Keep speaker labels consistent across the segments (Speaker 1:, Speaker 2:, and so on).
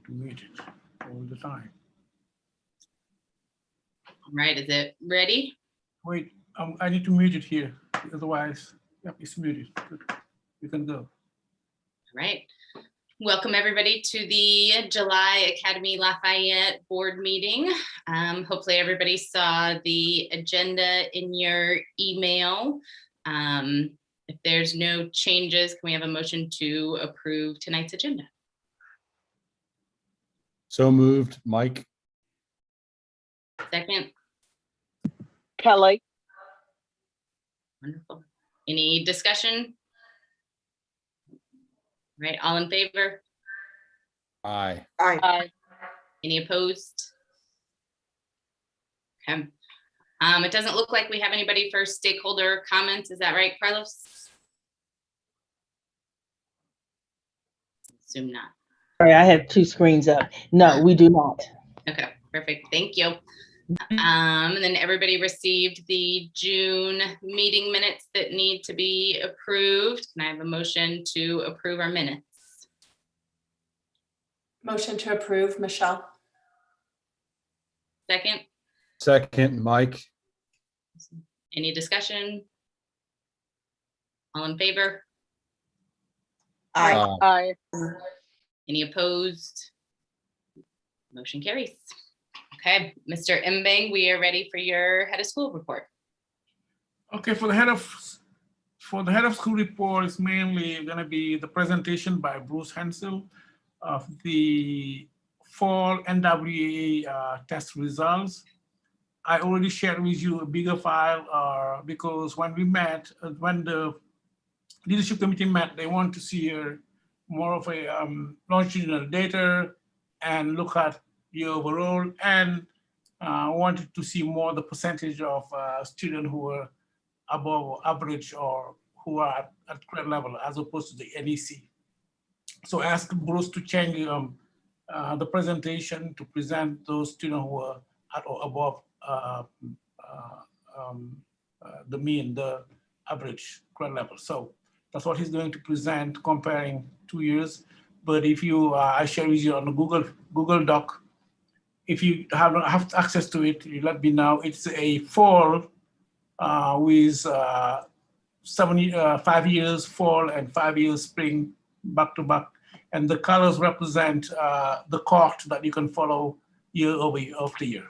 Speaker 1: to mute it all the time.
Speaker 2: All right, is it ready?
Speaker 1: Wait, I need to mute it here. Otherwise, yep, it's muted. Good. You can go.
Speaker 2: All right. Welcome everybody to the July Académie Lafayette board meeting. Hopefully everybody saw the agenda in your email. If there's no changes, can we have a motion to approve tonight's agenda?
Speaker 3: So moved, Mike.
Speaker 2: Second.
Speaker 4: Kelly.
Speaker 2: Wonderful. Any discussion? Right, all in favor?
Speaker 3: Aye.
Speaker 4: Aye.
Speaker 2: Any opposed? Okay. It doesn't look like we have anybody for stakeholder comments. Is that right, Carlos? Assume not.
Speaker 5: Sorry, I have two screens up. No, we do not.
Speaker 2: Okay, perfect. Thank you. And then everybody received the June meeting minutes that need to be approved. Can I have a motion to approve our minutes?
Speaker 6: Motion to approve, Michelle.
Speaker 2: Second,
Speaker 3: Second, Mike.
Speaker 2: any discussion? All in favor?
Speaker 3: Aye.
Speaker 4: Aye.
Speaker 2: Any opposed? Motion carries. Okay, Mr. Mbang, we are ready for your head of school report.
Speaker 1: Okay, for the head of school report, it's mainly going to be the presentation by Bruce Hensel of the fall NWA test results. I already shared with you a bigger file because when we met, when the leadership committee met, they want to see more of a longitudinal data and look at the overall, and wanted to see more the percentage of students who were above average or who are at grade level as opposed to the NEC. So I asked Bruce to change the presentation to present those students who are at or above the mean, the average grade level. So that's what he's going to present, comparing 2 years. But if you, I share with you on the Google Doc. If you have access to it, you let me know. It's a fall with 5 years fall and 5 years spring back to back. And the colors represent the cohort that you can follow year over year after year.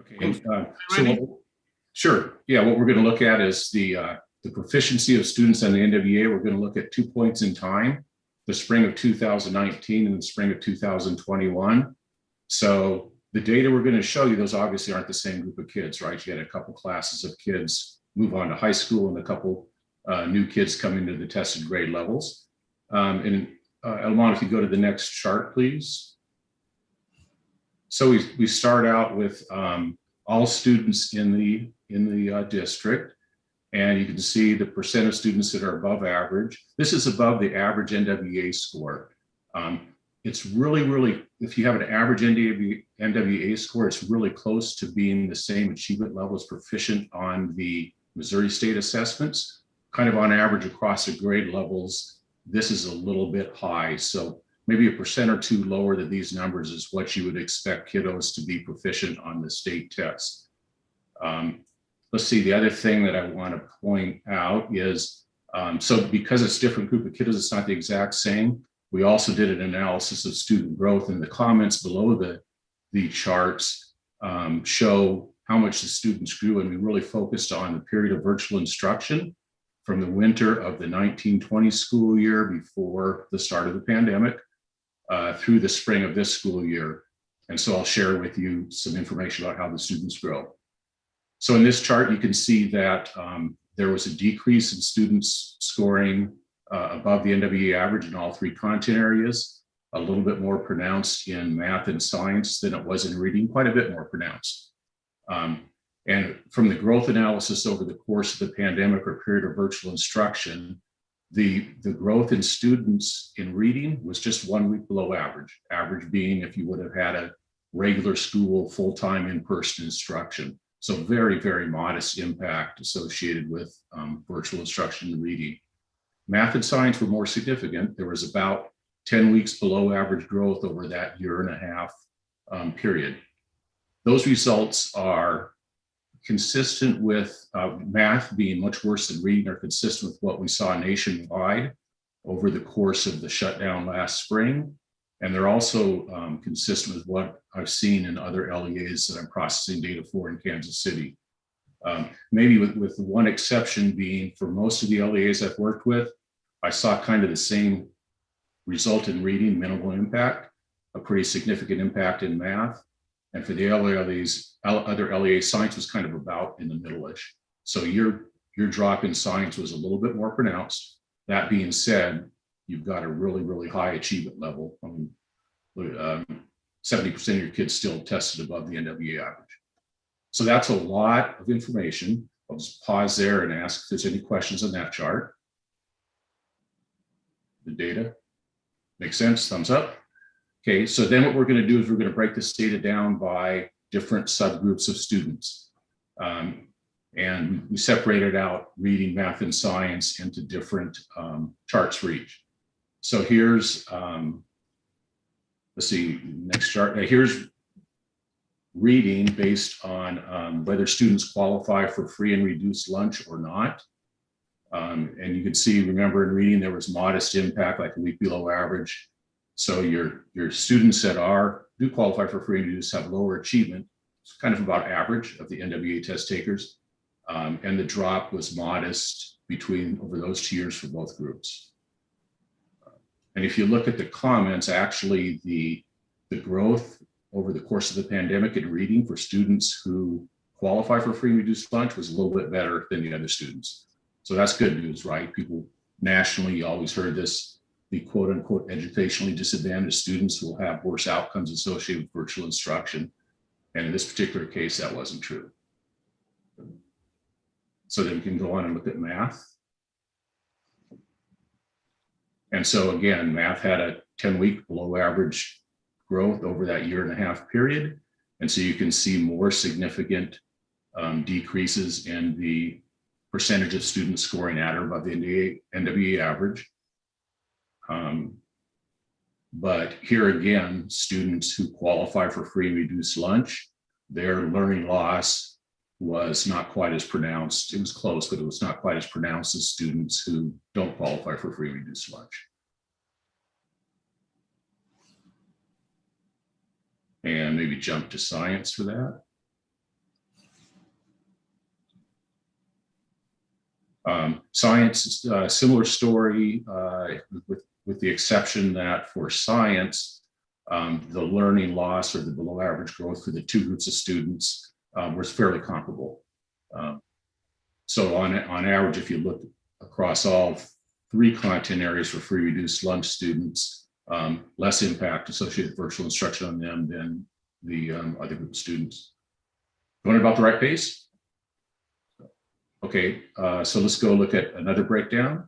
Speaker 7: Okay, sure. Yeah, what we're going to look at is the proficiency of students on the NWA. We're going to look at 2 points in time, the spring of 2019 and the spring of 2021. So the data we're going to show you, those obviously aren't the same group of kids, right? You had a couple classes of kids move on to high school and a couple new kids coming to the tested grade levels. Elmon, if you go to the next chart, please. So we start out with all students in the district, and you can see the percent of students that are above average. This is above the average NWA score. It's really, if you have an average NWA score, it's really close to being the same achievement level as proficient on the Missouri State assessments. Kind of on average across the grade levels, this is a little bit high. So maybe a % or 2 lower than these numbers is what you would expect kiddos to be proficient on the state test. Let's see, the other thing that I want to point out is, so because it's different group of kiddos, it's not the exact same. We also did an analysis of student growth, and the comments below the charts show how much the students grew, and we really focused on the period of virtual instruction from the winter of the 1920 school year before the start of the pandemic through the spring of this school year. And so I'll share with you some information about how the students grow. So in this chart, you can see that there was a decrease in students scoring above the NWA average in all 3 content areas, a little bit more pronounced in math and science than it was in reading, quite a bit more pronounced. And from the growth analysis over the course of the pandemic or period of virtual instruction, the growth in students in reading was just 1 week below average, average being if you would have had a regular school, full-time in-person instruction. So very, very modest impact associated with virtual instruction in reading. Math and science were more significant. There was about 10 weeks below average growth over that 1.5 year period. Those results are consistent with math being much worse than reading, are consistent with what we saw nationwide over the course of the shutdown last spring. And they're also consistent with what I've seen in other LEAs that I'm processing data for in Kansas City. Maybe with one exception being, for most of the LEAs I've worked with, I saw kind of the same result in reading, minimal impact, a pretty significant impact in math. And for the other LEA, science was kind of about in the middle-ish. So your drop in science was a little bit more pronounced. That being said, you've got a really, really high achievement level. I mean, 70% of your kids still tested above the NWEA average. So that's a lot of information. I'll just pause there and ask if there's any questions on that chart. The data makes sense, thumbs up. Okay, so then what we're going to do is we're going to break this data down by different subgroups of students. And we separated out reading, math, and science into different charts for each. So here's, let's see, next chart. Here's reading based on whether students qualify for free and reduced lunch or not. And you can see, remember in reading, there was modest impact, like a week below average. So your students that do qualify for free and reduced have lower achievement. It's kind of about average of the NWEA test takers. And the drop was modest over those 2 years for both groups. And if you look at the comments, actually the growth over the course of the pandemic in reading for students who qualify for free and reduced lunch was a little bit better than the other students. So that's good news, right? People nationally, you always heard this, the quote unquote educationally disadvantaged students will have worse outcomes associated with virtual instruction. And in this particular case, that wasn't true. So then we can go on and look at math. And so again, math had a 10-week below average growth over that 1.5 year period. And so you can see more significant decreases in the percentage of students scoring at or above the NWEA average. But here again, students who qualify for free and reduced lunch, their learning loss was not quite as pronounced. It was close, but it was not quite as pronounced as students who don't qualify for free and reduced lunch. And maybe jump to science for that. Science is a similar story with the exception that for science, the learning loss or the below average growth for the two groups of students was fairly comparable. So on average, if you look across all 3 content areas for free reduced lunch students, less impact associated with virtual instruction on them than the other group of students. Going about the right pace? Okay, so let's go look at another breakdown.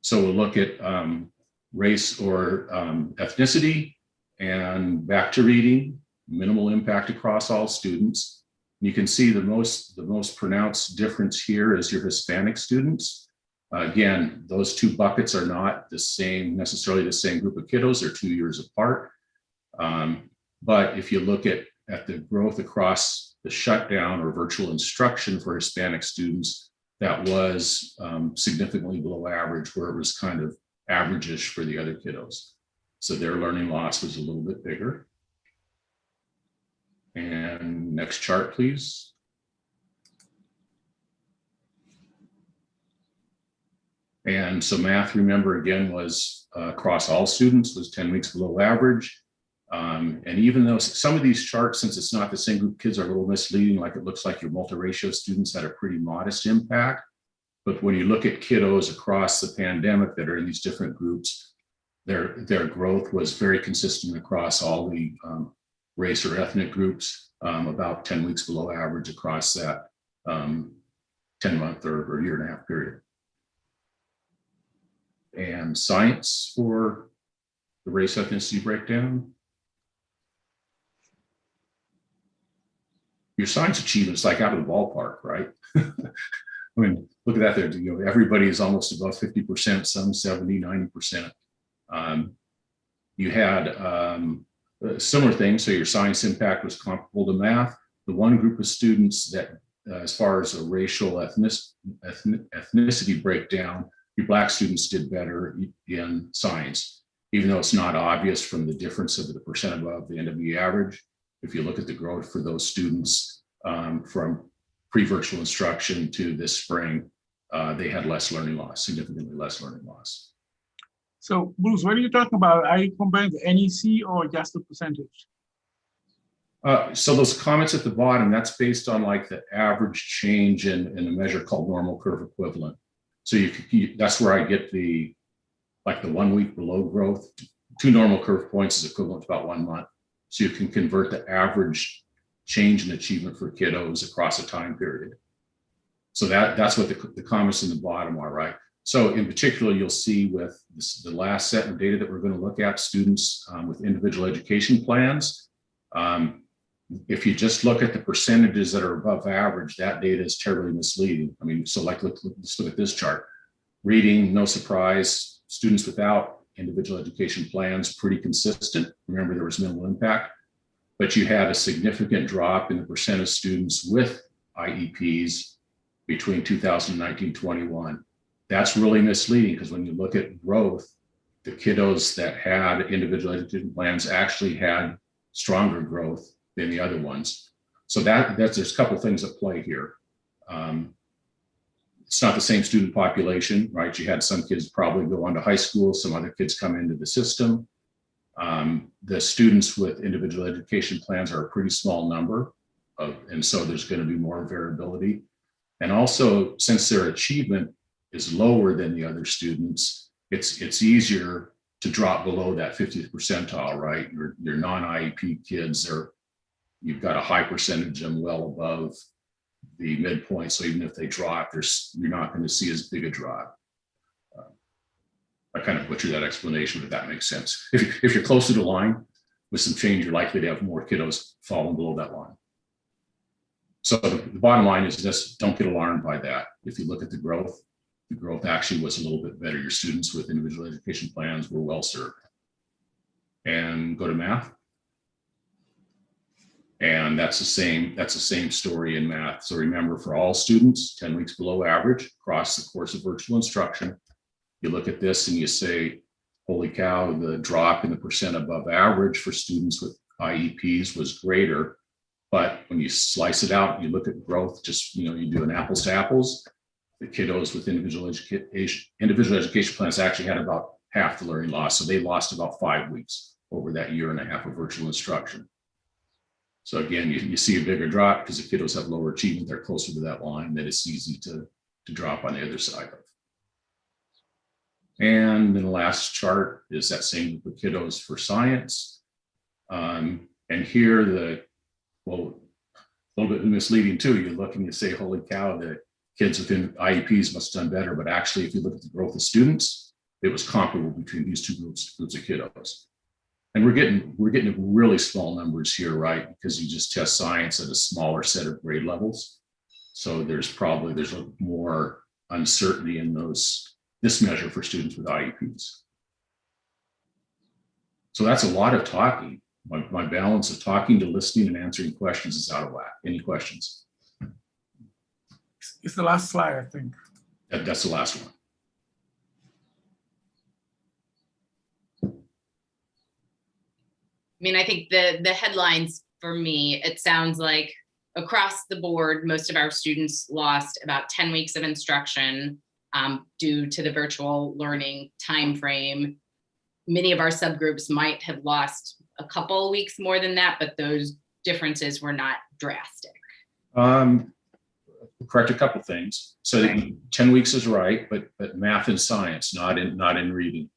Speaker 7: So we'll look at race or ethnicity, and back to reading, minimal impact across all students. You can see the most pronounced difference here is your Hispanic students. Again, those 2 buckets are not necessarily the same group of kiddos, they're 2 years apart. But if you look at the growth across the shutdown or virtual instruction for Hispanic students, that was significantly below average, where it was kind of average-ish for the other kiddos. So their learning loss was a little bit bigger. And next chart, please. And so math, remember, again, was across all students, was 10 weeks below average. And even though some of these charts, since it's not the same group of kids, are a little misleading, like it looks like your multiracial students had a pretty modest impact. But when you look at kiddos across the pandemic that are in these different groups, their growth was very consistent across all the race or ethnic groups, about 10 weeks below average across that 10-month or 1.5 year period. And science for the race ethnicity breakdown. Your science achievement is like out of the ballpark, right? I mean, look at that there. You know, everybody is almost above 50%, some 70, 90%. You had a similar thing. So your science impact was comparable to math. The one group of students that, as far as a racial ethnicity breakdown, your Black students did better in science, even though it's not obvious from the difference of the percent above the NWE average. If you look at the growth for those students from pre-virtual instruction to this spring, they had less learning loss, significantly less learning loss.
Speaker 1: So Bruce, what are you talking about? Are you comparing the NEC or just the percentage?
Speaker 7: So those comments at the bottom, that's based on like the average change in a measure called normal curve equivalent. So that's where I get the 1 week below growth. 2 normal curve points is equivalent to about 1 month. So you can convert the average change in achievement for kiddos across a time period. So that's what the comments in the bottom are, right? So in particular, you'll see with the last set of data that we're going to look at, students with individual education plans. If you just look at the percentages that are above average, that data is terribly misleading. I mean, so let's look at this chart. Reading, no surprise. Students without individual education plans, pretty consistent. Remember, there was minimal impact, but you had a significant drop in the percent of students with IEPs between 2019-21. That's really misleading because when you look at growth, the kiddos that had individual education plans actually had stronger growth than the other ones. So there's a couple things at play here. It's not the same student population, right? You had some kids probably go on to high school, some other kids come into the system. The students with individual education plans are a pretty small number, and so there's going to be more variability. And also, since their achievement is lower than the other students, it's easier to drop below that 50th percentile, right? Your non-IEP kids you've got a high percentage of them well above the midpoint. So even if they drop, you're not going to see as big a drop. I kind of butchered that explanation, but that makes sense. If you're close to the line with some change, you're likely to have more kiddos falling below that line. So the bottom line is this: don't get alarmed by that. If you look at the growth actually was a little bit better. Your students with individual education plans were well served. And go to math. And that's the same story in math. So remember, for all students, 10 weeks below average across the course of virtual instruction, you look at this and you say, holy cow, the drop in the percent above average for students with IEPs was greater. But when you slice it out, you look at growth, you do an apples to apples. The kiddos with individual education plans actually had about half the learning loss. So they lost about 5 weeks over that 1.5 years of virtual instruction. So again, you see a bigger drop because the kiddos have lower achievement. They're closer to that line that it's easy to drop on the other side of. And then the last chart is that same group of kiddos for science. And here a little bit misleading too. You look and you say, holy cow, the kids within IEPs must have done better. But actually, if you look at the growth of students, it was comparable between these two groups of kiddos. And we're getting really small numbers here, right? Because you just test science at a smaller set of grade levels. So there's more uncertainty in this measure for students with IEPs. So that's a lot of talking. My balance of talking to listening and answering questions is out of whack. Any questions?
Speaker 1: It's the last slide, I think.
Speaker 7: That's the last one.
Speaker 2: I mean, I think the headlines for me, it sounds like across the board, most of our students lost about 10 weeks of instruction due to the virtual learning timeframe. Many of our subgroups might have lost a couple weeks more than that, but those differences were not drastic.
Speaker 7: Correct a couple things. So right. 10 weeks is right, but math and science, not in reading.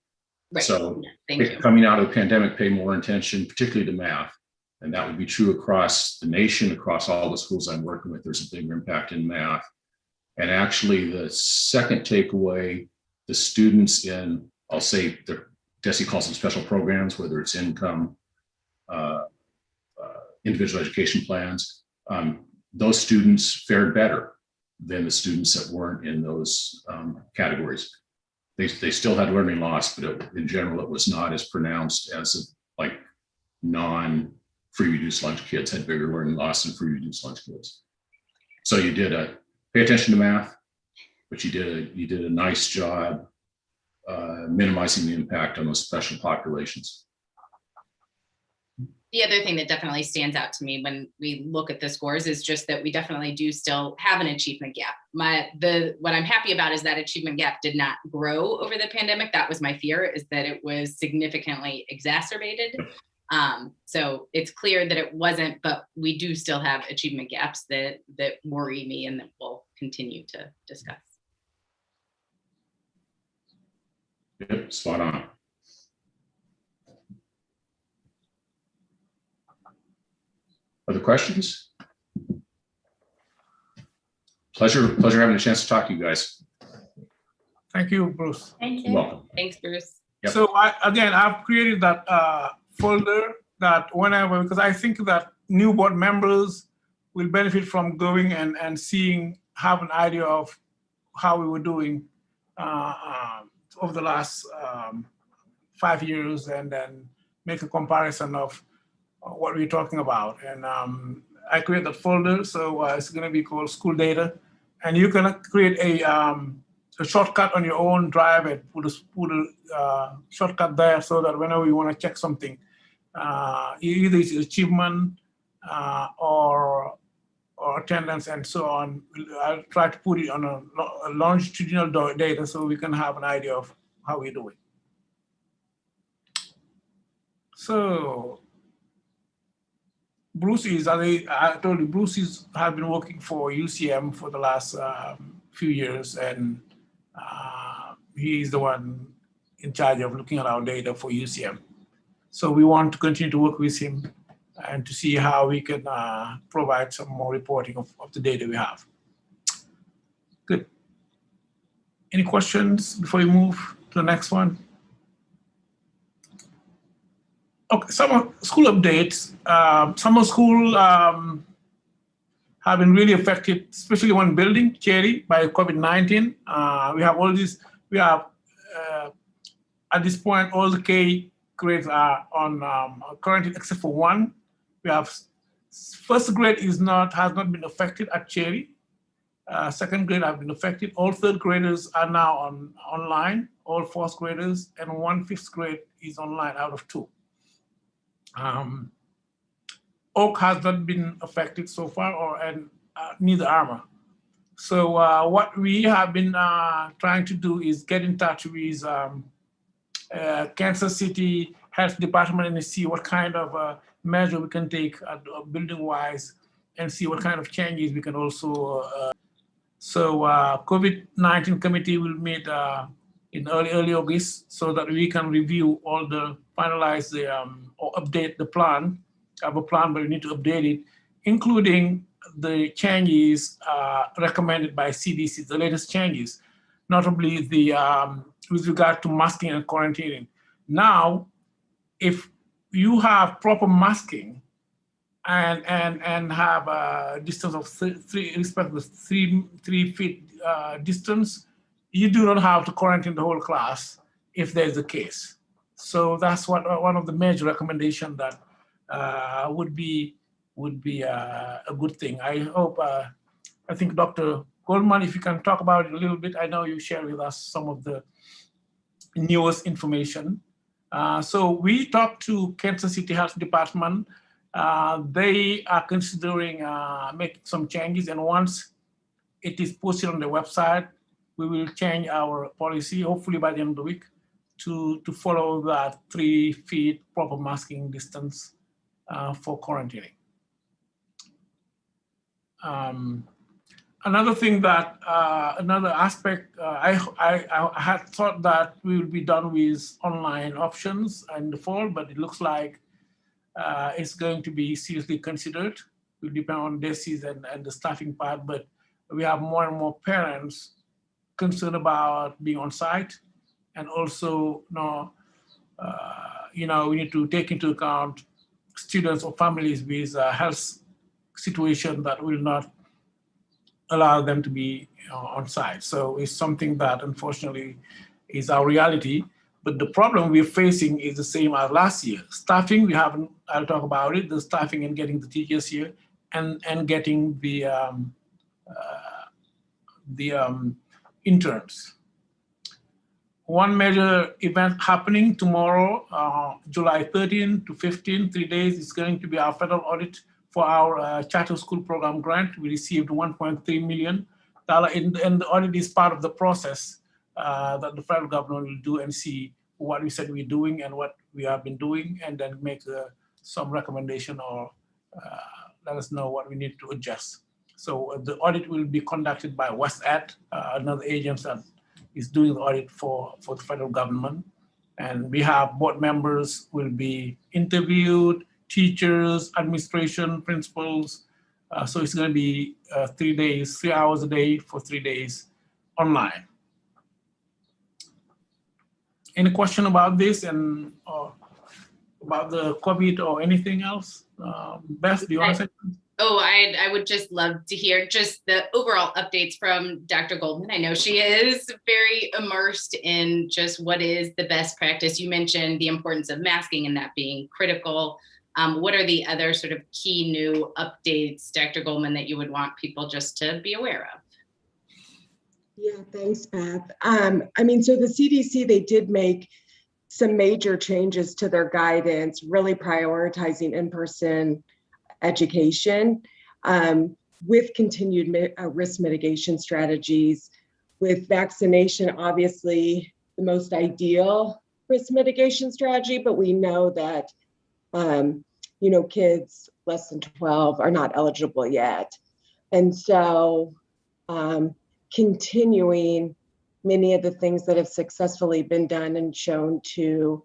Speaker 2: Right.
Speaker 7: So
Speaker 2: Thank you.
Speaker 7: Coming out of the pandemic, pay more attention, particularly to math. And that would be true across the nation, across all the schools I'm working with. There's a bigger impact in math. And actually the second takeaway, the students in, I'll say, Desi calls them special programs, whether it's income, individual education plans, those students fared better. than the students that weren't in those categories. They still had learning loss, but in general, it was not as pronounced as like non-free reduced lunch kids had bigger learning loss than free reduced lunch kids. So you did pay attention to math, but you did a nice job minimizing the impact on those special populations.
Speaker 2: The other thing that definitely stands out to me when we look at the scores is just that we definitely do still have an achievement gap. What I'm happy about is that achievement gap did not grow over the pandemic. That was my fear, is that it was significantly exacerbated. So it's clear that it wasn't, but we do still have achievement gaps that worry me and that we'll continue to discuss.
Speaker 7: Yep, spot on. Other questions? Pleasure having a chance to talk to you guys.
Speaker 1: Thank you, Bruce.
Speaker 6: Thank
Speaker 7: You're
Speaker 6: you.
Speaker 7: welcome.
Speaker 2: Thanks, Bruce.
Speaker 7: Yep.
Speaker 1: So I've created that folder that whenever, because I think that new board members will benefit from going and have an idea of how we were doing over the last 5 years, and then make a comparison of what we're talking about. And I create that folder, so it's going to be called school data, and you can create a shortcut on your own drive and put a shortcut there, so that whenever you want to check something, either it's achievement or attendance and so on, I'll try to put it on a longitudinal data so we can have an idea of how we're doing. So Bruce is, I told you, Bruce has been working for UCM for the last few years, and he's the one in charge of looking at our data for UCM. So we want to continue to work with him and to see how we can provide some more reporting of the data we have. Good. Any questions before we move to the next one? Okay, summer school updates. Summer school have been really affected, especially one building, Cherry, by COVID-19. We have all these, at this point, all the K grades are on quarantine except for one. We have first grade has not been affected at Cherry. Second grade have been affected. All third graders are now online, all fourth graders, and 1 5th grade is online out of 2. Oak has not been affected so far, and neither Armor. So what we have been trying to do is get in touch with Kansas City Health Department and see what kind of measure we can take building-wise, and see what kind of changes we can also. So COVID-19 committee will meet in early August, so that we can review all finalize or update the plan. I have a plan, but we need to update it, including the changes recommended by CDC, the latest changes, notably with regard to masking and quarantining. Now, if you have proper masking and have a distance of 3 feet distance, you do not have to quarantine the whole class if there's a case. So that's one of the major recommendations that would be a good thing. I hope, I think Dr. Goldman, if you can talk about it a little bit. I know you share with us some of the newest information. So we talked to Kansas City Health Department. They are considering making some changes, and once it is posted on the website, we will change our policy, hopefully by the end of the week, to follow that 3 feet proper masking distance for quarantining. Another thing that, another aspect, I had thought that we would be done with online options in the fall, but it looks like it's going to be seriously considered. It will depend on DESIs and the staffing part, but we have more and more parents concerned about being on site, and also, we need to take into account students or families with a health situation that will not allow them to be on site. So it's something that unfortunately is our reality. But the problem we're facing is the same as last year. Staffing, we haven't, I'll talk about it, the staffing and getting the teachers here and getting the interns. One major event happening tomorrow, July 13 to 15, 3 days, is going to be our federal audit for our charter school program grant. We received $1.3 million, and the audit is part of the process that the federal government will do and see what we said we're doing and what we have been doing, and then make some recommendation or let us know what we need to adjust. So the audit will be conducted by WestEd, another agency that is doing the audit for the federal government. And we have board members will be interviewed, teachers, administration, principals. So it's going to be 3 days, 3 hours a day for 3 days online. Any question about this and about the COVID or anything else? Beth, do you want to say something?
Speaker 2: Oh, I would just love to hear just the overall updates from Dr. Goldman. I know she is very immersed in just what is the best practice. You mentioned the importance of masking and that being critical. What are the other sort of key new updates, Dr. Goldman, that you would want people just to be aware of?
Speaker 8: Yeah, thanks, Beth. I mean, so the CDC, they did make some major changes to their guidance, really prioritizing in-person education with continued risk mitigation strategies. With vaccination, obviously the most ideal risk mitigation strategy, but we know that kids less than 12 are not eligible yet. And so continuing many of the things that have successfully been done and shown to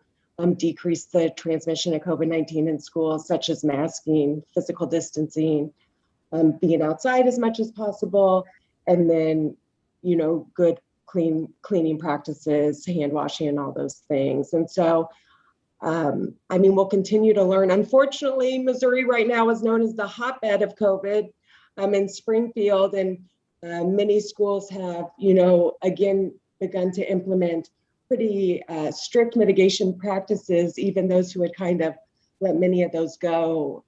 Speaker 8: decrease the transmission of COVID-19 in schools, such as masking, physical distancing, being outside as much as possible, and then, good cleaning practices, hand washing and all those things. And so, we'll continue to learn. Unfortunately, Missouri right now is known as the hotbed of COVID in Springfield, and many schools have, again, begun to implement pretty strict mitigation practices, even those who had kind of let many of those go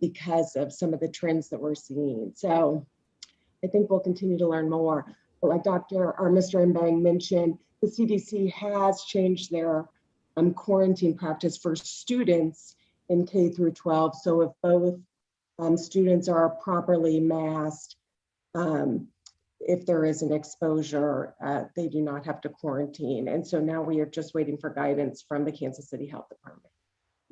Speaker 8: because of some of the trends that we're seeing. So I think we'll continue to learn more. But like Mr. Mbang mentioned, the CDC has changed their quarantine practice for students in K through 12. So if both students are properly masked, if there is an exposure, they do not have to quarantine. And so now we are just waiting for guidance from the Kansas City Health Department.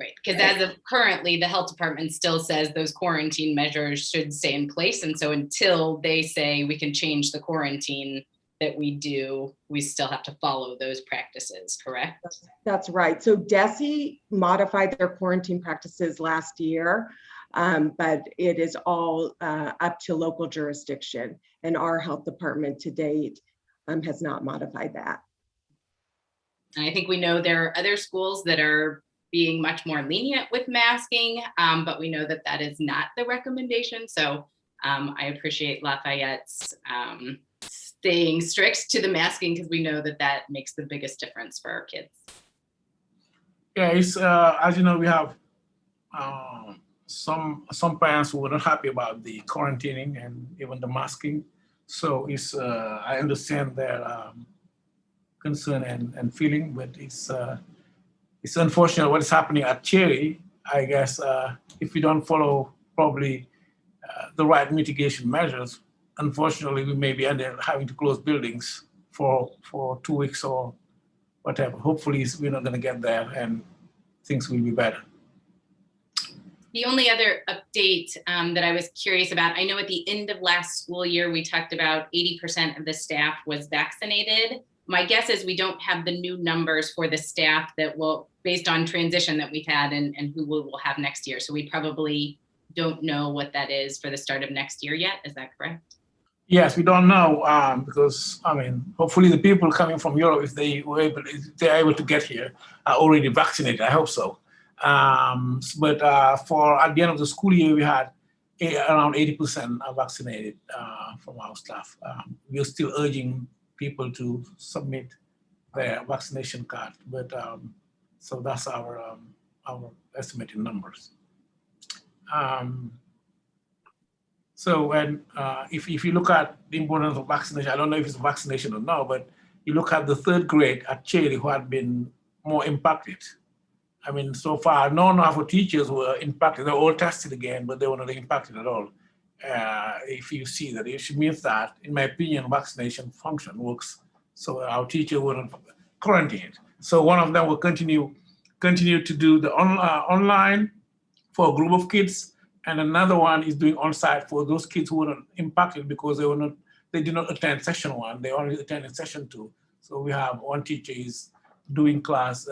Speaker 2: Right, because as of currently, the health department still says those quarantine measures should stay in place. And so until they say we can change the quarantine that we do, we still have to follow those practices, correct?
Speaker 8: That's right. So DESE modified their quarantine practices last year, but it is all up to local jurisdiction. And our health department to date has not modified that.
Speaker 2: And I think we know there are other schools that are being much more lenient with masking, but we know that that is not the recommendation. So I appreciate Lafayette's staying strict to the masking, because we know that that makes the biggest difference for our kids.
Speaker 1: Yeah, it's as you know, we have some parents who were not happy about the quarantining and even the masking. So it's I understand their concern and feeling, but it's unfortunate what is happening at Cherry. I guess if we don't follow probably the right mitigation measures, unfortunately we may be having to close buildings for 2 weeks or whatever. Hopefully we're not going to get there and things will be better.
Speaker 2: The only other update that I was curious about, I know at the end of last school year, we talked about 80% of the staff was vaccinated. My guess is we don't have the new numbers for the staff that will, based on transition that we've had and who we will have next year. So we probably don't know what that is for the start of next year yet. Is that correct?
Speaker 1: Yes, we don't know because hopefully the people coming from Europe, if they're able to get here, are already vaccinated. I hope so. But for at the end of the school year, we had around 80% are vaccinated from our staff. We are still urging people to submit their vaccination card, but so that's our estimated numbers. So when if you look at the importance of vaccination, I don't know if it's vaccination or not, but you look at the third grade at Cherry who had been more impacted. I mean, so far, none of our teachers were impacted. They were all tested again, but they were not impacted at all. If you see that, it means that, in my opinion, vaccination function works. So our teacher wouldn't quarantine. So one of them will continue to do the online for a group of kids, and another one is doing on-site for those kids who weren't impacted because they did not attend session 1. They only attended session 2. So we have one teacher is doing class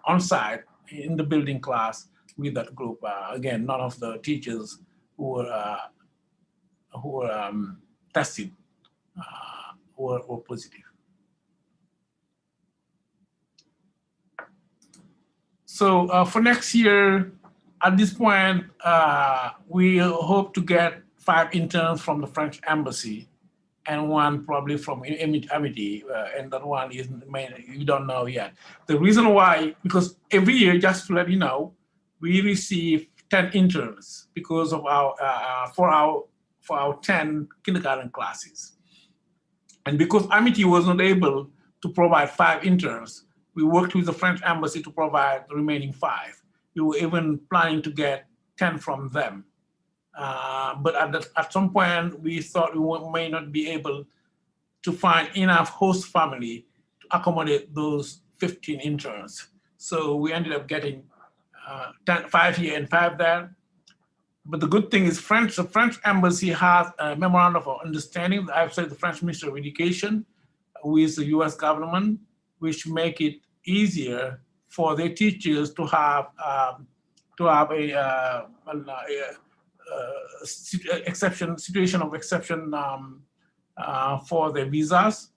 Speaker 1: on-site in the building class with that group. Again, none of the teachers who were tested were positive. So for next year, at this point, we hope to get 5 interns from the French embassy and 1 probably from Amity, and that one is we don't know yet. The reason why, because every year, just to let you know, we receive 10 interns because of for our 10 kindergarten classes. And because Amity was not able to provide 5 interns, we worked with the French embassy to provide the remaining 5. We were even planning to get 10 from them. But at some point, we thought we may not be able to find enough host family to accommodate those 15 interns. So we ended up getting 5 here and 5 there. But the good thing is the French embassy has a memorandum of understanding, I've said the French Ministry of Education with the US government, which make it easier for their teachers to have a situation of exception for their visas.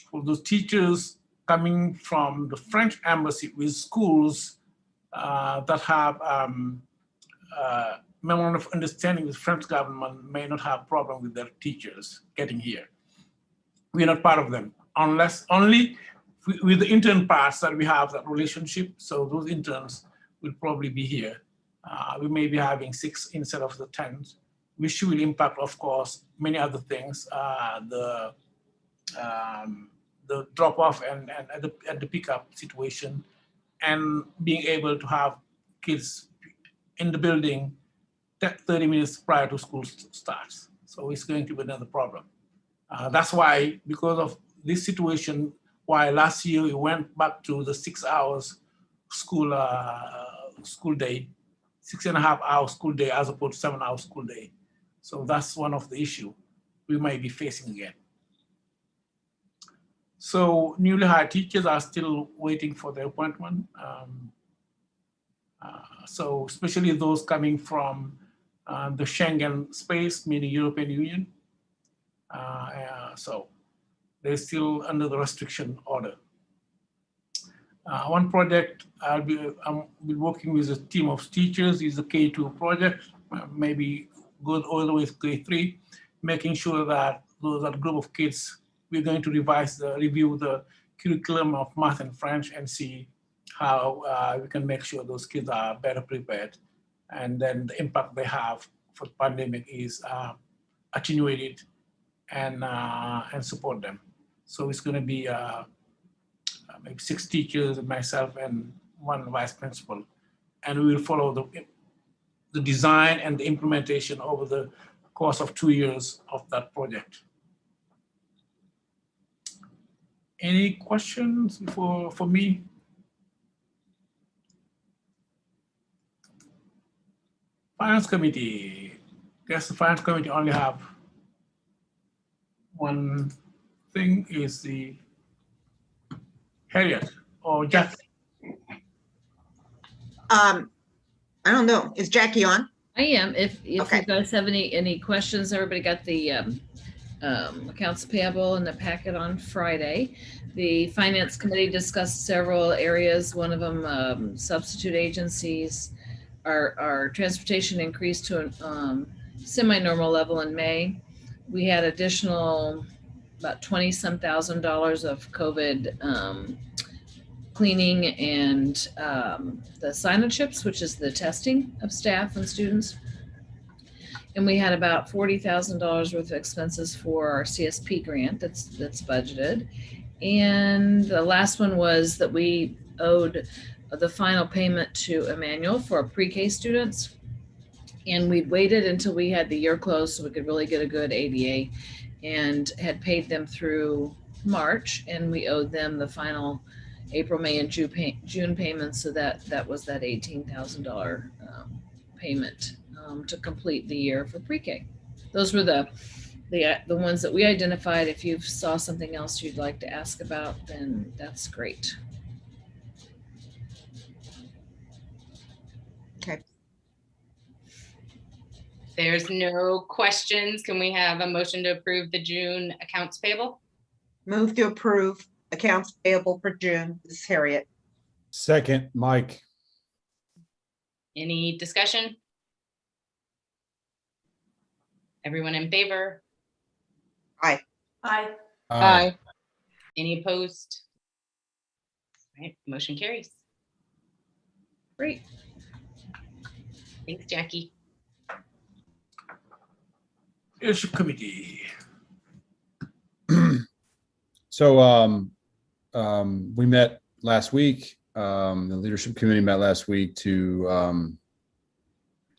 Speaker 1: For those teachers coming from the French embassy with schools that have memorandum of understanding with French government may not have problem with their teachers getting here. We're not part of them, unless only with the intern parts that we have that relationship. So those interns will probably be here. We may be having 6 instead of the 10, which will impact, of course, many other things. The drop-off and the pickup situation, and being able to have kids in the building 30 minutes prior to school starts. So it's going to be another problem. That's why, because of this situation, why last year we went back to the 6 hours school day, 6.5 hour school day as opposed to 7 hour school day. So that's one of the issues we might be facing again. So newly hired teachers are still waiting for their appointment. So especially those coming from the Schengen space, meaning European Union. So they're still under the restriction order. One project I'll be working with a team of teachers is the K2 project, maybe go all the way to K3, making sure that that group of kids, we're going to review the curriculum of math and French and see how we can make sure those kids are better prepared. And then the impact they have for the pandemic is attenuated and support them. So it's going to be maybe 6 teachers and myself and 1 vice principal. And we will follow the design and the implementation over the course of 2 years of that project. Any questions for me? Finance committee. I guess the finance committee only have one thing, is the Harriet or Jack.
Speaker 9: I don't know. Is Jackie on?
Speaker 10: I am. If
Speaker 9: Okay.
Speaker 10: you guys have any questions, everybody got the accounts payable in the packet on Friday. The finance committee discussed several areas. One of them, substitute agencies. Our transportation increased to semi-normal level in May. We had additional about 20-some thousand dollars of COVID cleaning and the sign-on-ships, which is the testing of staff and students. And we had about $40,000 worth of expenses for our CSP grant that's budgeted. And the last one was that we owed the final payment to Emmanuel for our pre-K students. And we waited until we had the year closed so we could really get a good ADA, and had paid them through March, and we owed them the final April, May, and June payments. So that was that $18,000 payment to complete the year for pre-K. Those were the ones that we identified. If you saw something else you'd like to ask about, then that's great.
Speaker 9: Okay.
Speaker 2: There's no questions. Can we have a motion to approve the June accounts payable?
Speaker 9: Move to approve accounts payable for June. This is Harriet.
Speaker 3: Second, Mike.
Speaker 2: Any discussion? Everyone in favor?
Speaker 6: Aye.
Speaker 5: Aye.
Speaker 2: Any opposed? All right, motion carries.
Speaker 10: Great.
Speaker 2: Thanks, Jackie.
Speaker 1: Leadership Committee.
Speaker 3: So we met last week. The leadership committee met last week to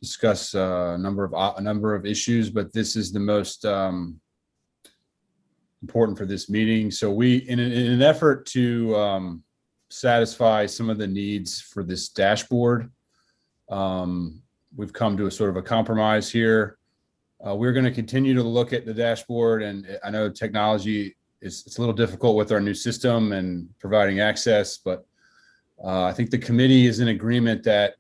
Speaker 3: discuss a number of issues, but this is the most important for this meeting. So we, in an effort to satisfy some of the needs for this dashboard, we've come to a sort of a compromise here. We're going to continue to look at the dashboard, and I know technology it's a little difficult with our new system and providing access, but I think the committee is in agreement that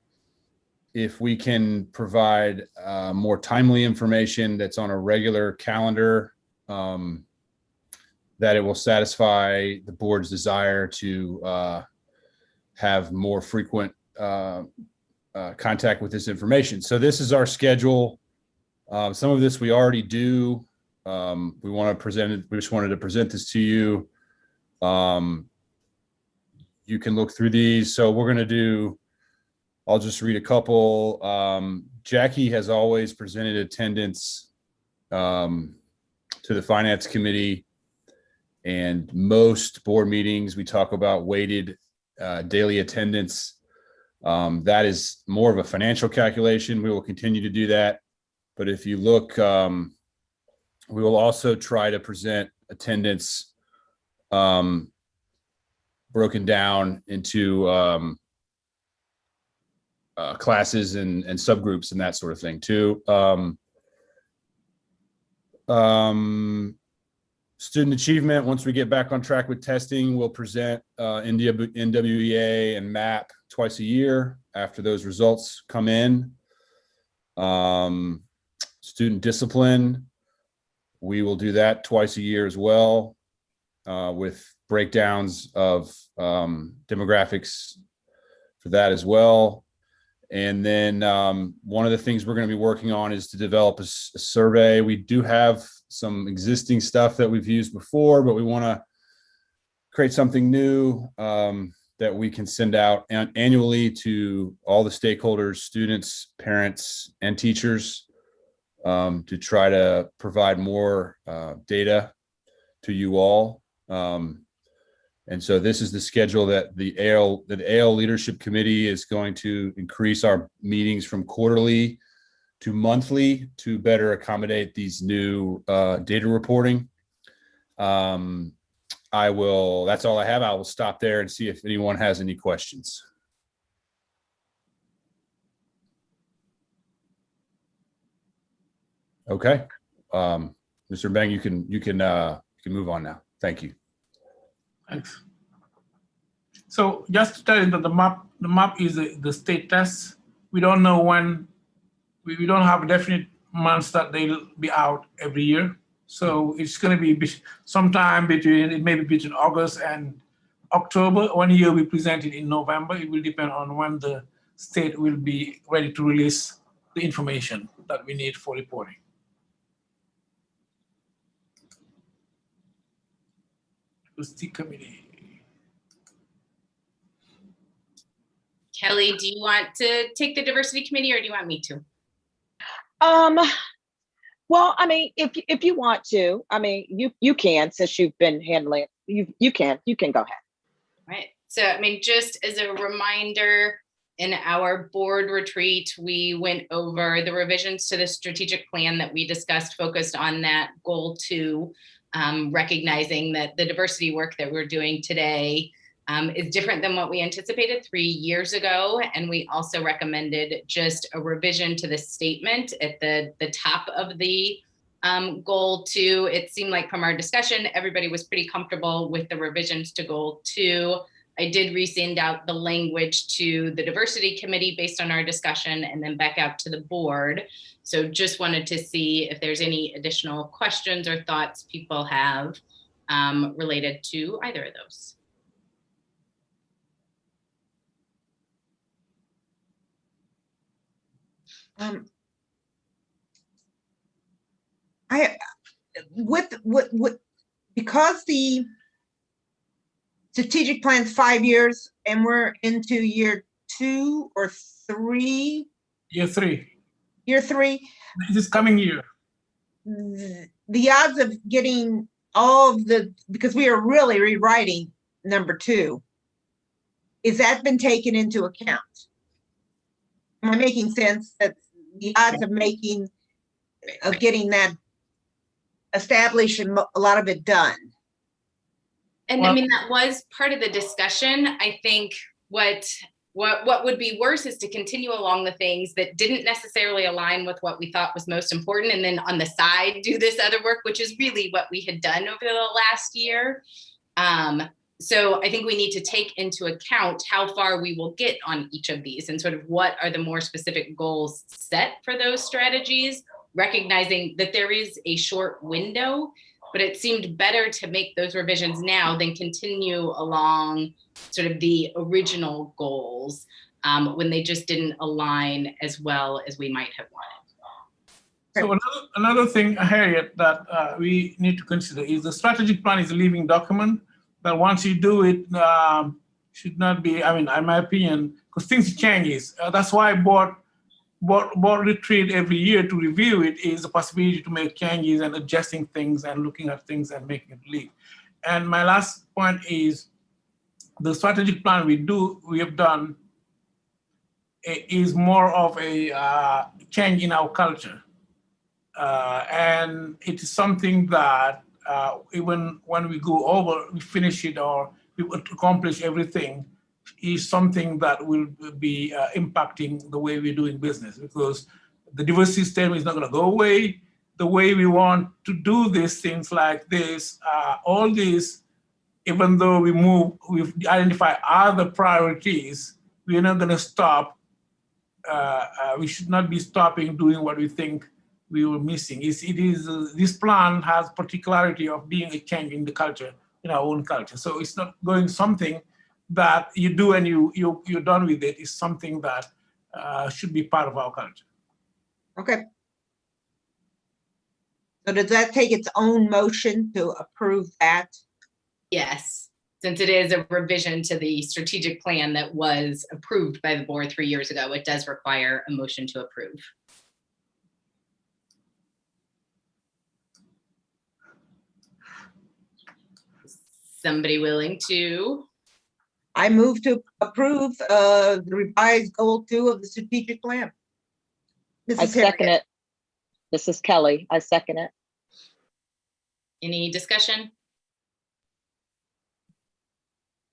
Speaker 3: if we can provide more timely information that's on a regular calendar, that it will satisfy the board's desire to have more frequent contact with this information. So this is our schedule. Some of this we already do. We want to present it. We just wanted to present this to you. You can look through these. So we're going to do, I'll just read a couple. Jackie has always presented attendance to the finance committee, and most board meetings we talk about weighted daily attendance. That is more of a financial calculation. We will continue to do that. But if you look, we will also try to present attendance broken down into classes and subgroups and that sort of thing too. Student achievement, once we get back on track with testing, we'll present NWEA and MAP twice a year after those results come in. Student discipline, we will do that twice a year as well, with breakdowns of demographics for that as well. And then one of the things we're going to be working on is to develop a survey. We do have some existing stuff that we've used before, but we want to create something new that we can send out annually to all the stakeholders, students, parents, and teachers, to try to provide more data to you all. And so this is the schedule that the AL Leadership Committee is going to increase our meetings from quarterly to monthly to better accommodate these new data reporting. That's all I have. I will stop there and see if anyone has any questions. Okay. Mr. Bang, you can move on now. Thank you.
Speaker 1: Thanks. So just to tell you that the map is the state test. We don't know when, we don't have definite months that they'll be out every year. So it's going to be sometime between August and October. One year we present it in November. It will depend on when the state will be ready to release the information. that we need for reporting. Diversity committee.
Speaker 2: Kelly, do you want to take the diversity committee or do you want me to?
Speaker 4: Well, I mean, if you want to, I mean, you can, since you've been handling it, you can go ahead.
Speaker 2: Right. So, I mean, just as a reminder, in our board retreat, we went over the revisions to the strategic plan that we discussed, focused on that goal 2, recognizing that the diversity work that we're doing today is different than what we anticipated 3 years ago. And we also recommended just a revision to the statement at the top of the goal 2. It seemed like from our discussion, everybody was pretty comfortable with the revisions to goal 2. I did resend out the language to the diversity committee based on our discussion and then back out to the board. So just wanted to see if there's any additional questions or thoughts people have related to either of those.
Speaker 9: Because the strategic plan's 5 years and we're into year 2 or 3.
Speaker 1: Year 3.
Speaker 9: Year 3.
Speaker 1: This coming year.
Speaker 9: The odds of getting all of because we are really rewriting number 2. Is that been taken into account? Am I making sense that the odds of getting that established and a lot of it done?
Speaker 2: And I mean, that was part of the discussion. I think what would be worse is to continue along the things that didn't necessarily align with what we thought was most important, and then on the side do this other work, which is really what we had done over the last year. So I think we need to take into account how far we will get on each of these and sort of what are the more specific goals set for those strategies, recognizing that there is a short window, but it seemed better to make those revisions now than continue along sort of the original goals when they just didn't align as well as we might have wanted.
Speaker 1: So another thing, Harriet, that we need to consider is the strategic plan is a living document that once you do it, should not be, I mean, in my opinion, because things changes. That's why board retreat every year to review it is a possibility to make changes and adjusting things and looking at things and making it live. And my last point is the strategic plan we have done is more of a change in our culture. And it is something that even when we go over, we finish it or we accomplish everything, is something that will be impacting the way we're doing business, because the diversity system is not going to go away. The way we want to do these things like this, all these, even though we've identified other priorities, we're not going to stop. We should not be stopping doing what we think we were missing. This plan has particularity of being a change in the culture, in our own culture. So it's not going something that you do and you're done with it. Is something that should be part of our culture.
Speaker 9: Okay. So does that take its own motion to approve that?
Speaker 2: Yes, since it is a revision to the strategic plan that was approved by the board 3 years ago, it does require a motion to approve. Somebody willing to?
Speaker 9: I move to approve the revised goal 2 of the strategic plan.
Speaker 4: I second it. This is Kelly. I second it.
Speaker 2: Any discussion?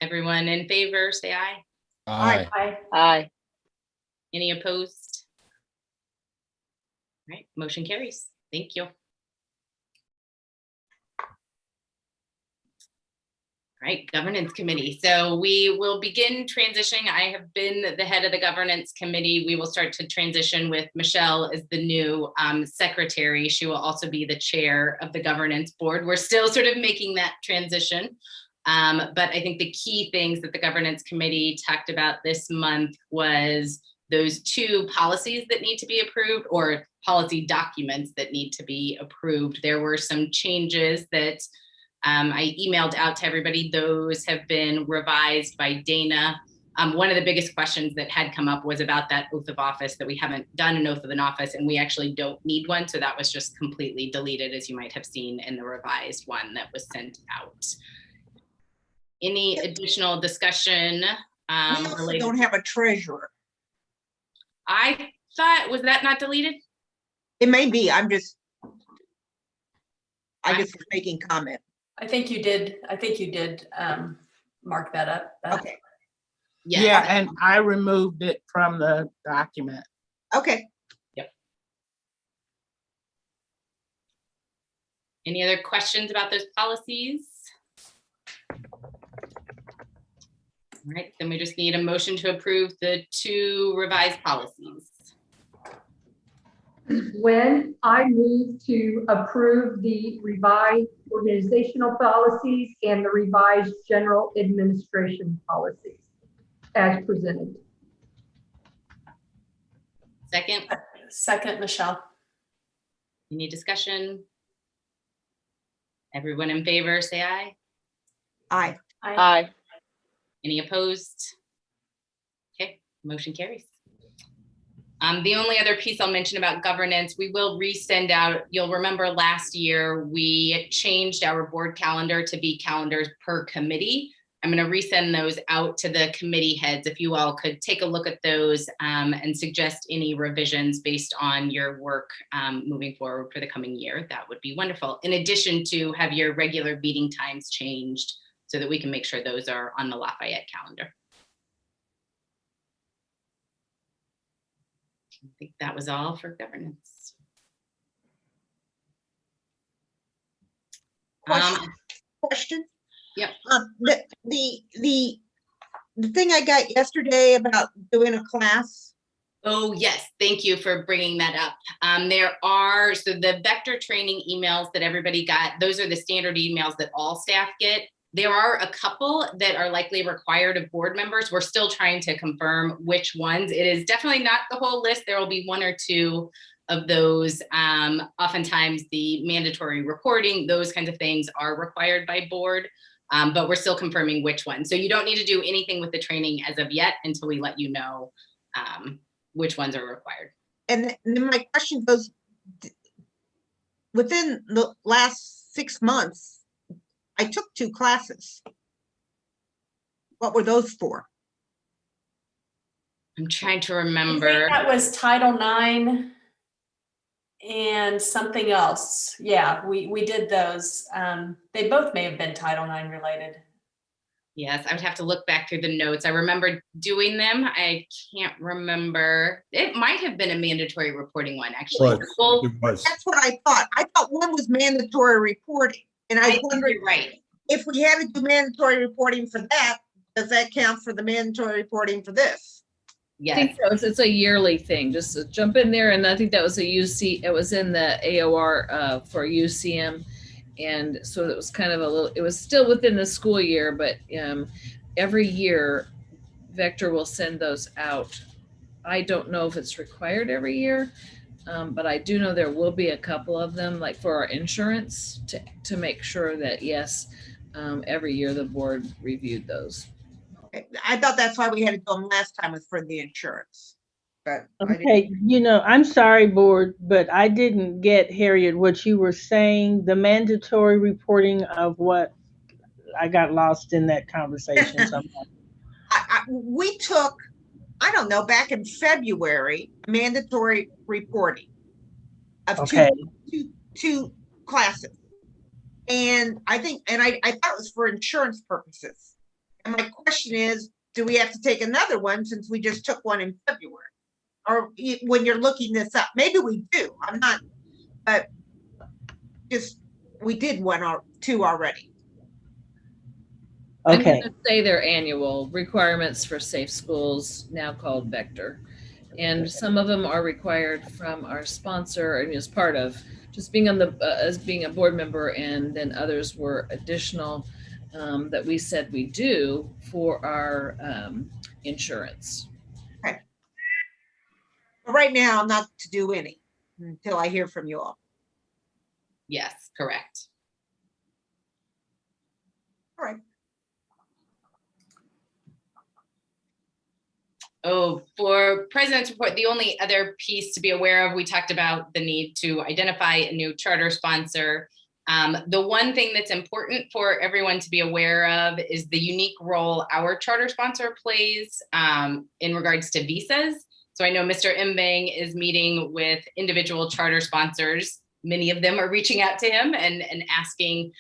Speaker 2: Everyone in favor, say aye.
Speaker 3: Aye.
Speaker 6: Aye.
Speaker 4: Aye.
Speaker 2: Any opposed? All right, motion carries. Thank you. All right, governance committee. So we will begin transitioning. I have been the head of the governance committee. We will start to transition with Michelle as the new secretary. She will also be the chair of the governance board. We're still sort of making that transition. But I think the key things that the governance committee talked about this month was those two policies that need to be approved, or policy documents that need to be approved. There were some changes that I emailed out to everybody. Those have been revised by Dana. One of the biggest questions that had come up was about that oath of office, that we haven't done an oath of an office and we actually don't need one. So that was just completely deleted, as you might have seen in the revised one that was sent out. Any additional discussion?
Speaker 9: We also don't have a treasurer.
Speaker 2: I thought, was that not deleted?
Speaker 9: It may be. I just was making comment.
Speaker 6: I think you did mark that up.
Speaker 9: Okay.
Speaker 2: Yes.
Speaker 5: Yeah, and I removed it from the document.
Speaker 9: Okay.
Speaker 2: Yep. Any other questions about those policies? All right, then we just need a motion to approve the 2 revised policies.
Speaker 11: When I move to approve the revised organizational policies and the revised general administration policies as presented.
Speaker 2: Second,
Speaker 6: Second, Michelle.
Speaker 2: any discussion? Everyone in favor, say aye.
Speaker 9: Aye.
Speaker 4: Aye.
Speaker 2: Any opposed? Okay, motion carries. The only other piece I'll mention about governance, we will resend out, you'll remember last year, we changed our board calendar to be calendars per committee. I'm going to resend those out to the committee heads. If you all could take a look at those and suggest any revisions based on your work moving forward for the coming year, that would be wonderful. In addition to have your regular meeting times changed so that we can make sure those are on the Lafayette calendar. I think that was all for governance.
Speaker 9: Question.
Speaker 2: Yep.
Speaker 9: The thing I got yesterday about doing a class.
Speaker 2: Oh, yes. Thank you for bringing that up. So the vector training emails that everybody got, those are the standard emails that all staff get. There are a couple that are likely required of board members. We're still trying to confirm which ones. It is definitely not the whole list. There will be 1 or 2 of those. Oftentimes the mandatory reporting, those kinds of things are required by board, but we're still confirming which one. So you don't need to do anything with the training as of yet until we let you know which ones are required.
Speaker 9: And then my question goes, within the last 6 months, I took 2 classes. What were those for?
Speaker 2: I'm trying to
Speaker 6: I
Speaker 2: remember.
Speaker 6: think that was Title IX and something else. Yeah, we did those. They both may have been Title IX related.
Speaker 2: Yes, I would have to look back through the notes. I remember doing them. I can't remember. It might have been a mandatory reporting one, actually. Well,
Speaker 3: It was.
Speaker 9: That's what I thought. I thought one was mandatory reporting. And I
Speaker 2: I
Speaker 9: was
Speaker 2: think
Speaker 9: wondering,
Speaker 2: you're right.
Speaker 9: if we had to do mandatory reporting for that, does that count for the mandatory reporting for this?
Speaker 10: I
Speaker 2: Yes.
Speaker 10: think that was, it's a yearly thing, just to jump in there. And I think that was a UC, it was in the AOR for UCM. And so it was kind of a little, it was still within the school year, but every year Vector will send those out. I don't know if it's required every year, but I do know there will be a couple of them, like for our insurance, to make sure that, yes, every year the board reviewed those.
Speaker 9: Okay. I thought that's why we had to do them last time, was for the insurance. But I didn't-
Speaker 12: Okay, you know, I'm sorry, board, but I didn't get, Harriet, what you were saying, the mandatory reporting of what? I got lost in that conversation somehow.
Speaker 9: we took, I don't know, back in February, mandatory reporting of
Speaker 12: Okay.
Speaker 9: two classes. And I think, and I thought it was for insurance purposes. And my question is, do we have to take another one since we just took one in February? Or when you're looking this up, maybe we do, I'm not, but just, we did 1 or 2 already.
Speaker 10: I'm
Speaker 12: Okay,
Speaker 10: going to say they're annual requirements for safe schools, now called Vector. And some of them are required from our sponsor and as part of just being on the, as being a board member. And then others were additional that we said we do for our insurance.
Speaker 9: Right now, not to do any until I hear from you all.
Speaker 2: Yes, correct.
Speaker 9: All right.
Speaker 2: Oh, for President's Report, the only other piece to be aware of, we talked about the need to identify a new charter sponsor. The one thing that's important for everyone to be aware of is the unique role our charter sponsor plays in regards to visas. So I know Mr. Mbang is meeting with individual charter sponsors. Many of them are reaching out to him and asking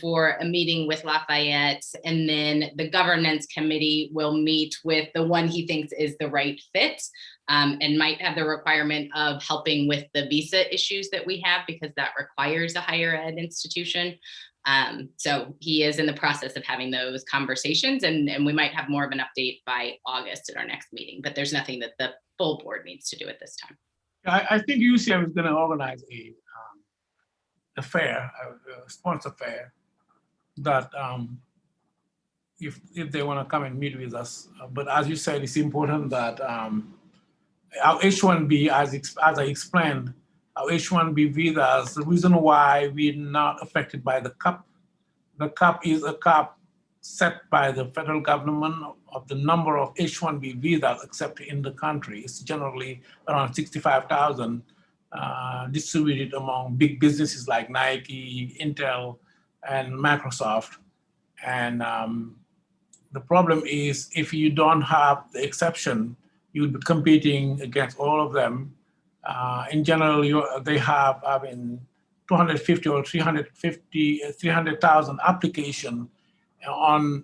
Speaker 2: for a meeting with Lafayette. And then the governance committee will meet with the one he thinks is the right fit and might have the requirement of helping with the visa issues that we have, because that requires a higher ed institution. So he is in the process of having those conversations, and we might have more of an update by August at our next meeting, but there's nothing that the full board needs to do at this time.
Speaker 1: I think UCF is going to organize a fair, a sponsor fair, that if they want to come and meet with us. But as you said, it's important that our H-1B, as I explained, our H-1B visas, the reason why we're not affected by the cap is a cap set by the federal government of the number of H-1B visas accepted in the country. It's generally around 65,000 distributed among big businesses like Nike, Intel, and Microsoft. And the problem is, if you don't have the exception, you'll be competing against all of them. In general, they have 250 or 300,000 applications on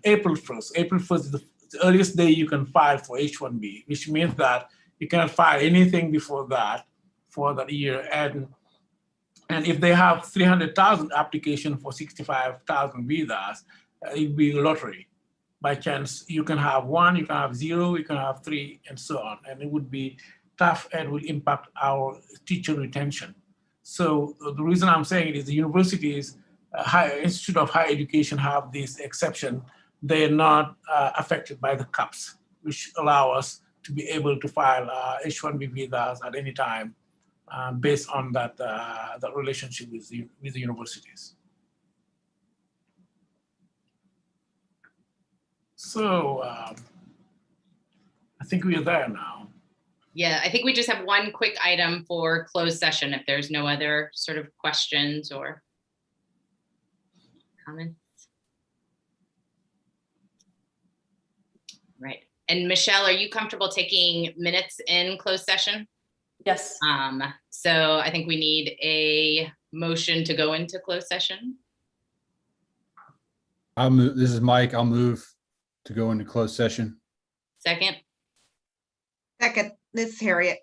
Speaker 1: April 1st. April 1st is the earliest day you can file for H-1B, which means that you cannot file anything before that for that year. And if they have 300,000 applications for 65,000 visas, it'll be a lottery. By chance, you can have 1, you can have 0, you can have 3, and so on. And it would be tough and will impact our teacher retention. So the reason I'm saying it is the universities, Institute of Higher Education have this exception. They're not affected by the caps, which allow us to be able to file H-1B visas at any time based on that relationship with the universities. So I think we are there now.
Speaker 2: Yeah, I think we just have one quick item for closed session if there's no other sort of questions or comments. Right. And Michelle, are you comfortable taking minutes in closed session?
Speaker 6: Yes.
Speaker 2: So I think we need a motion to go into closed session.
Speaker 3: I'll move. This is Mike. I'll move to go into closed session.
Speaker 2: Second.
Speaker 9: Second, this is Harriet.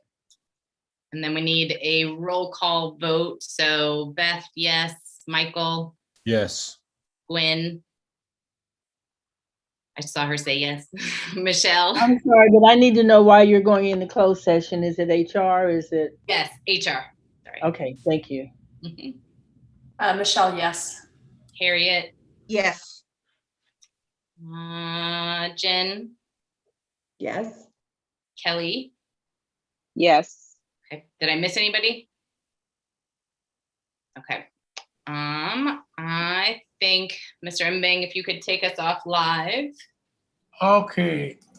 Speaker 2: And then we need a roll call vote. So Beth, yes. Michael,
Speaker 3: Yes.
Speaker 2: Gwen. I saw her say yes. Michelle.
Speaker 12: I'm sorry, but I need to know why you're going into closed session. Is it HR? Is it?
Speaker 2: Yes, HR. Sorry.
Speaker 12: Okay, thank you.
Speaker 6: Michelle, yes.
Speaker 2: Harriet.
Speaker 9: Yes.
Speaker 2: Jen.
Speaker 8: Yes.
Speaker 2: Kelly.
Speaker 4: Yes.
Speaker 2: Okay. Did I miss anybody? Okay. I think, Mr. Mbang, if you could take us off live.
Speaker 1: Okay.